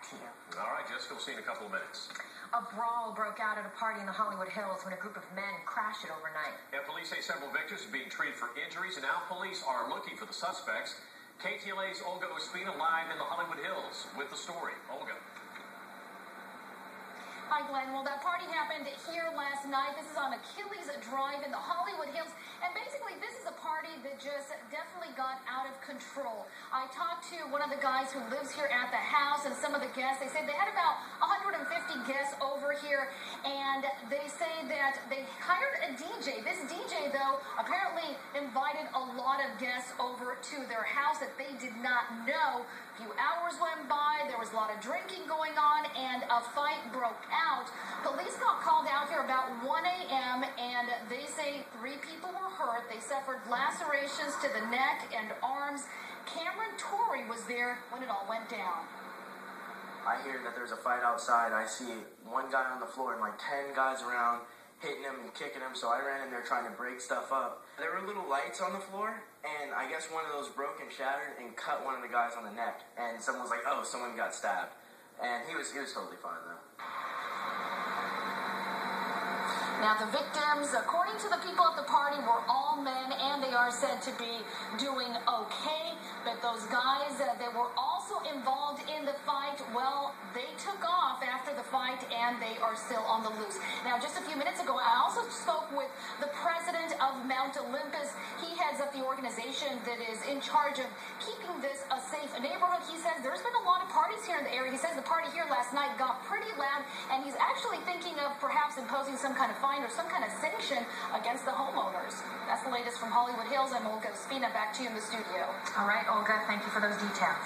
to you. All right, Jessica, we'll see you in a couple of minutes. A brawl broke out at a party in the Hollywood Hills when a group of men crashed it overnight. Yeah, police say several victims are being treated for injuries, and now police are looking for the suspects. KTLA's Olga Ospina live in the Hollywood Hills with the story. Olga. Hi, Glenn. Well, that party happened here last night. This is on Achilles Drive in the Hollywood Hills. And basically, this is a party that just definitely got out of control. I talked to one of the guys who lives here at the house and some of the guests. They said they had about 150 guests over here. And they say that they hired a DJ. This DJ, though, apparently invited a lot of guests over to their house that they did not know. A few hours went by. There was a lot of drinking going on, and a fight broke out. Police got called out here about 1 a.m., and they say 3 people were hurt. They suffered lacerations to the neck and arms. Cameron Torrey was there when it all went down. I hear that there's a fight outside. I see one guy on the floor and like 10 guys around hitting him and kicking him, so I ran in there trying to break stuff up. There were little lights on the floor, and I guess one of those broke and shattered and cut one of the guys on the neck, and someone was like, oh, someone got stabbed. And he was totally fine, though. Now, the victims, according to the people at the party, were all men, and they are said to be doing okay. But those guys that were also involved in the fight, well, they took off after the fight, and they are still on the loose. Now, just a few minutes ago, I also spoke with the president of Mount Olympus. He heads up the organization that is in charge of keeping this a safe neighborhood. He says there's been a lot of parties here in the area. He says the party here last night got pretty loud, and he's actually thinking of perhaps imposing some kind of fine or some kind of sanction against the homeowners. That's the latest from Hollywood Hills. I'm Olga Ospina. Back to you in the studio. All right, Olga, thank you for those details.